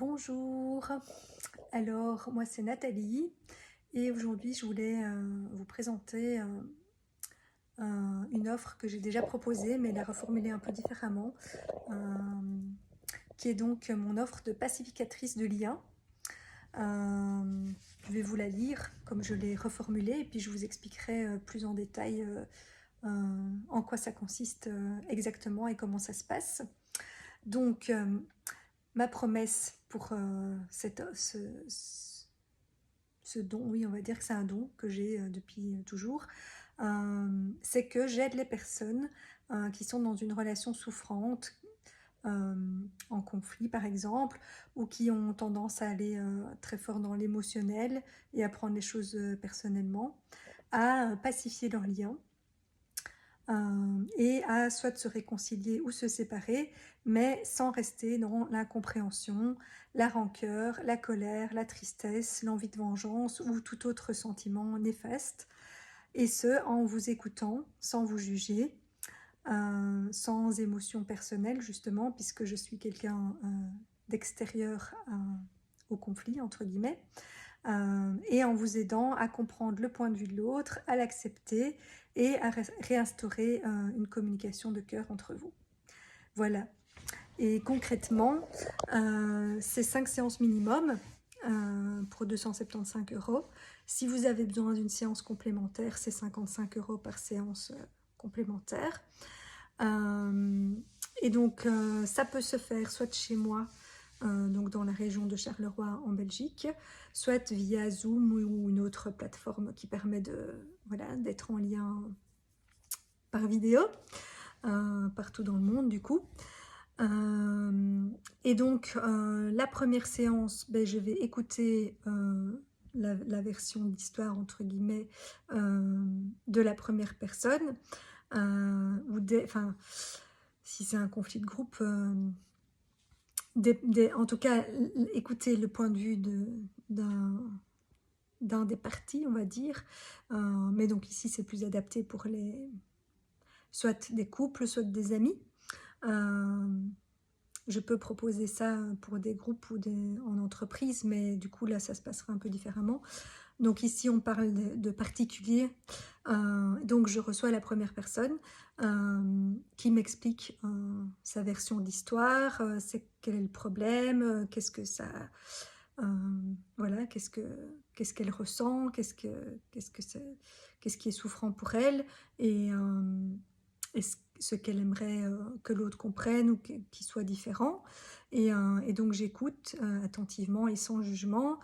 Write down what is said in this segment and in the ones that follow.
Bonjour, alors moi c'est Nathalie et aujourd'hui je voulais vous présenter une offre que j'ai déjà proposée mais la reformuler un peu différemment, qui est donc mon offre de pacificatrice de liens. Je vais vous la lire comme je l'ai reformulée et puis je vous expliquerai plus en détail en quoi ça consiste exactement et comment ça se passe. Donc ma promesse pour ce don, oui, on va dire que c'est un don que j'ai depuis toujours, c'est que j'aide les personnes qui sont dans une relation souffrante, en conflit par exemple, ou qui ont tendance à aller très fort dans l'émotionnel et à prendre les choses personnellement, à pacifier leurs liens et à soit se réconcilier ou se séparer, mais sans rester dans l'incompréhension, la rancœur, la colère, la tristesse, l'envie de vengeance ou tout autre sentiment néfaste, et ce en vous écoutant, sans vous juger, sans émotion personnelle justement, puisque je suis quelqu'un d'extérieur au conflit, entre guillemets, et en vous aidant à comprendre le point de vue de l'autre, à l'accepter et à réinstaurer une communication de cœur entre vous. Voilà. Et concrètement, c'est 5 séances minimum pour 275 €. Si vous avez besoin d'une séance complémentaire, c'est 55 € par séance complémentaire. Et donc, ça peut se faire soit chez moi, donc dans la région de Charleroi en Belgique, soit via Zoom ou une autre plateforme qui permet d'être en lien par vidéo, partout dans le monde du coup. Et donc la première séance, je vais écouter la version d'histoire entre guillemets de la première personne, si c'est un conflit de groupe, en tout cas écouter le point de vue d'un des partis, on va dire, mais donc ici c'est plus adapté pour soit des couples, soit des amis. Je peux proposer ça pour des groupes ou en entreprise, mais du coup là ça se passera un peu différemment. Donc ici on parle de particuliers, donc je reçois la première personne qui m'explique sa version d'histoire, quel est le problème, qu'est-ce que ça, voilà, qu'est-ce qu'elle ressent, qu'est-ce qui est souffrant pour elle, et ce qu'elle aimerait que l'autre comprenne ou qu'il soit différent. Et donc j'écoute attentivement et sans jugement,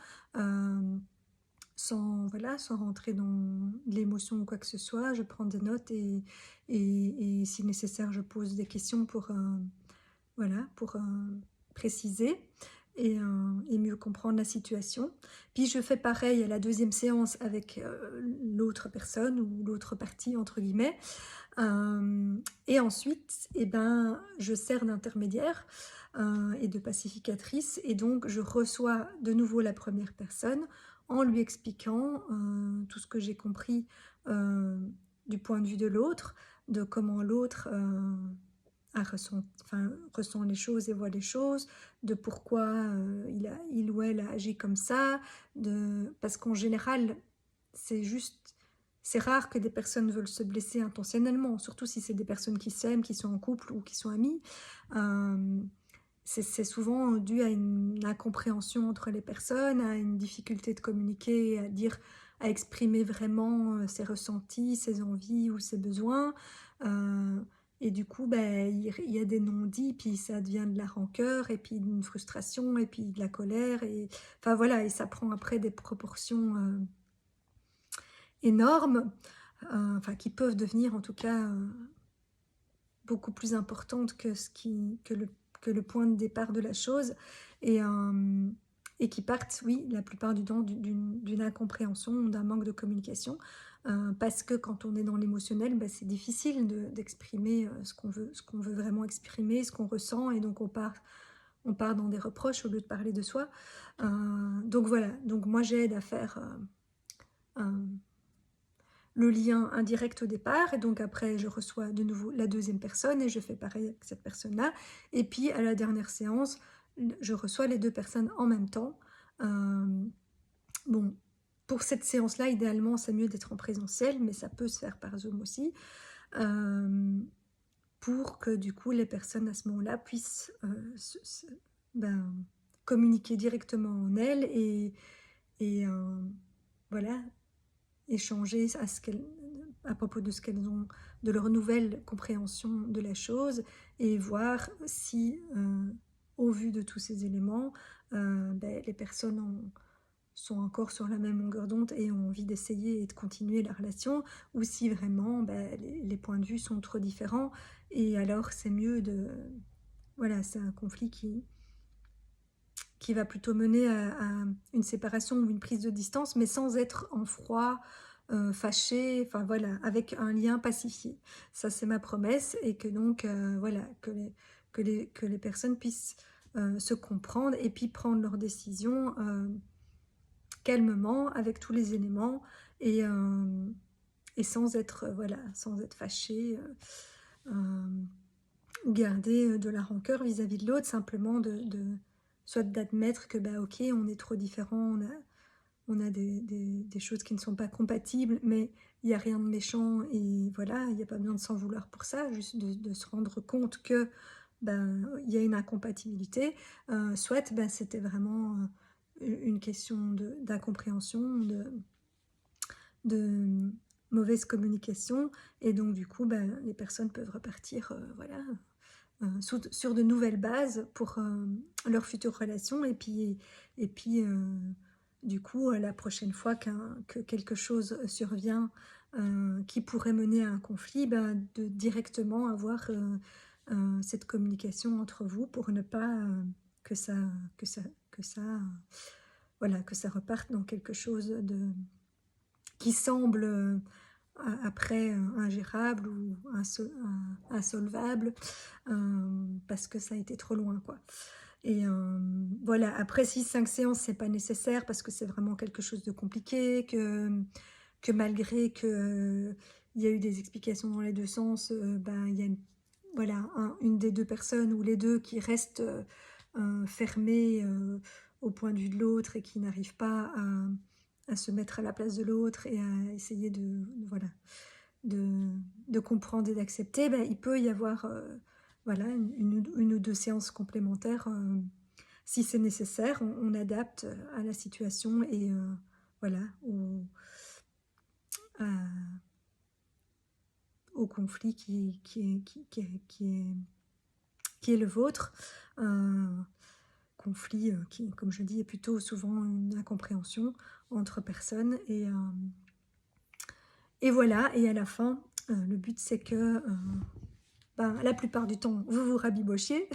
sans rentrer dans l'émotion ou quoi que ce soit. Je prends des notes et si nécessaire je pose des questions pour préciser et mieux comprendre la situation. Puis je fais pareil à la deuxième séance avec l'autre personne ou l'autre partie entre guillemets. Et ensuite, je sers d'intermédiaire et de pacificatrice, et donc je reçois de nouveau la première personne en lui expliquant tout ce que j'ai compris du point de vue de l'autre, de comment l'autre ressent les choses et voit les choses, de pourquoi il ou elle a agi comme ça, parce qu'en général, c'est rare que des personnes veulent se blesser intentionnellement, surtout si c'est des personnes qui s'aiment, qui sont en couple ou qui sont amies. C'est souvent dû à une incompréhension entre les personnes, à une difficulté de communiquer, à exprimer vraiment ses ressentis, ses envies ou ses besoins. Et du coup, il y a des non-dits, puis ça devient de la rancœur, et puis une frustration, et puis de la colère, et ça prend après des proportions énormes, qui peuvent devenir en tout cas beaucoup plus importantes que le point de départ de la chose, et qui partent, oui, la plupart du temps d'une incompréhension, d'un manque de communication, parce que quand on est dans l'émotionnel, c'est difficile d'exprimer ce qu'on veut vraiment exprimer, ce qu'on ressent, et donc on part dans des reproches au lieu de parler de soi. Donc voilà, donc moi j'aide à faire le lien indirect au départ, et donc après je reçois de nouveau la deuxième personne et je fais pareil avec cette personne-là. Et puis à la dernière séance, je reçois les 2 personnes en même temps. Bon, pour cette séance-là, idéalement, c'est mieux d'être en présentiel, mais ça peut se faire par Zoom aussi. Pour que du coup les personnes à ce moment-là puissent ben, communiquer directement en elles et voilà, échanger à propos de ce qu'elles ont, de leur nouvelle compréhension de la chose, et voir si, au vu de tous ces éléments, ben, les personnes sont encore sur la même longueur d'onde et ont envie d'essayer et de continuer la relation, ou si vraiment ben, les points de vue sont trop différents, et alors c'est mieux de... Voilà, c'est un conflit qui va plutôt mener à une séparation ou une prise de distance, mais sans être en froid, fâché, enfin voilà, avec un lien pacifié. Ça, c'est ma promesse, et que donc, voilà, que les personnes puissent se comprendre et puis prendre leurs décisions calmement, avec tous les éléments, et sans être, voilà, sans être fâché, ou garder de la rancœur vis-à-vis de l'autre, simplement soit d'admettre que, bah, ok, on est trop différents, on a des choses qui ne sont pas compatibles, mais il n'y a rien de méchant, et voilà, il n'y a pas besoin de s'en vouloir pour ça, juste de se rendre compte que, ben, il y a une incompatibilité, soit ben, c'était vraiment une question d'incompréhension, de mauvaise communication, et donc du coup ben, les personnes peuvent repartir voilà, sur de nouvelles bases pour leur future relation, et puis du coup la prochaine fois que quelque chose survient qui pourrait mener à un conflit, ben, de directement avoir cette communication entre vous, pour ne pas que ça que ça que ça voilà, que ça reparte dans quelque chose qui semble après ingérable ou insolvable, parce que ça a été trop loin, quoi. Et voilà, après 6-5 séances, c'est pas nécessaire, parce que c'est vraiment quelque chose de compliqué, que malgré que il y a eu des explications dans les 2 sens, ben, il y a voilà, une des 2 personnes ou les 2 qui restent fermées au point de vue de l'autre, et qui n'arrivent pas à se mettre à la place de l'autre et à essayer voilà, de comprendre et d'accepter. Ben, il peut y avoir voilà, une ou 2 séances complémentaires si c'est nécessaire. On adapte à la situation et voilà, à- au conflit qui est le vôtre. Un conflit qui, comme je dis, est plutôt souvent une incompréhension entre personnes, et voilà. Et à la fin, le but, c'est que ben, la plupart du temps, vous vous rabibochiez.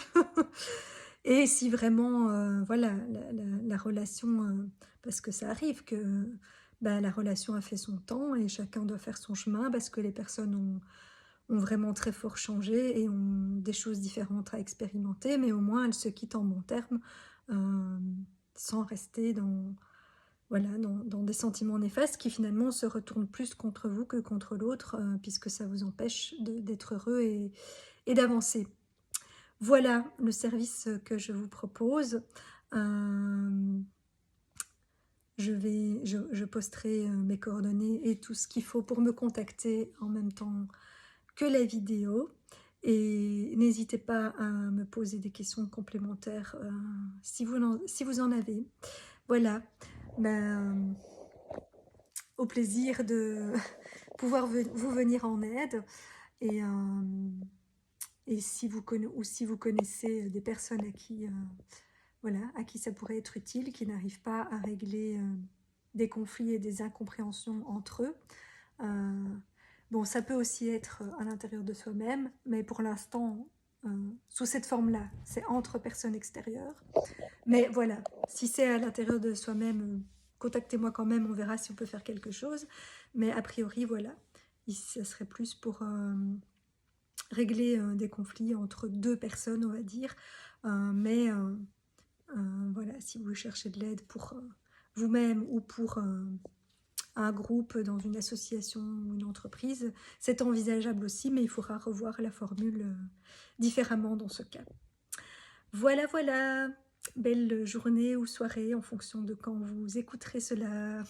Et si vraiment, voilà, la relation, parce que ça arrive que ben, la relation a fait son temps et chacun doit faire son chemin, parce que les personnes ont vraiment très fort changé et ont des choses différentes à expérimenter, mais au moins elles se quittent en bons termes, euh, sans rester voilà, dans des sentiments néfastes qui finalement se retournent plus contre vous que contre l'autre, puisque ça vous empêche d'être heureux et d'avancer. Voilà le service que je vous propose. Je posterai mes coordonnées et tout ce qu'il faut pour me contacter en même temps que la vidéo. Et n'hésitez pas à me poser des questions complémentaires si vous en avez. Voilà, ben, au plaisir de pouvoir vous venir en aide. Et, si vous connaissez des personnes voilà, à qui ça pourrait être utile, qui n'arrivent pas à régler des conflits et des incompréhensions entre eux. Bon, ça peut aussi être à l'intérieur de soi-même, mais pour l'instant, sous cette forme-là, c'est entre personnes extérieures. Mais voilà, si c'est à l'intérieur de soi-même, contactez-moi quand même, on verra si on peut faire quelque chose. Mais a priori, voilà, ça serait plus pour régler des conflits entre 2 personnes, on va dire. Mais voilà, si vous cherchez de l'aide pour vous-même ou pour un groupe dans une association ou une entreprise, c'est envisageable aussi, mais il faudra revoir la formule différemment dans ce cas. Voilà, voilà. Belle journée ou soirée en fonction de quand vous écouterez cela.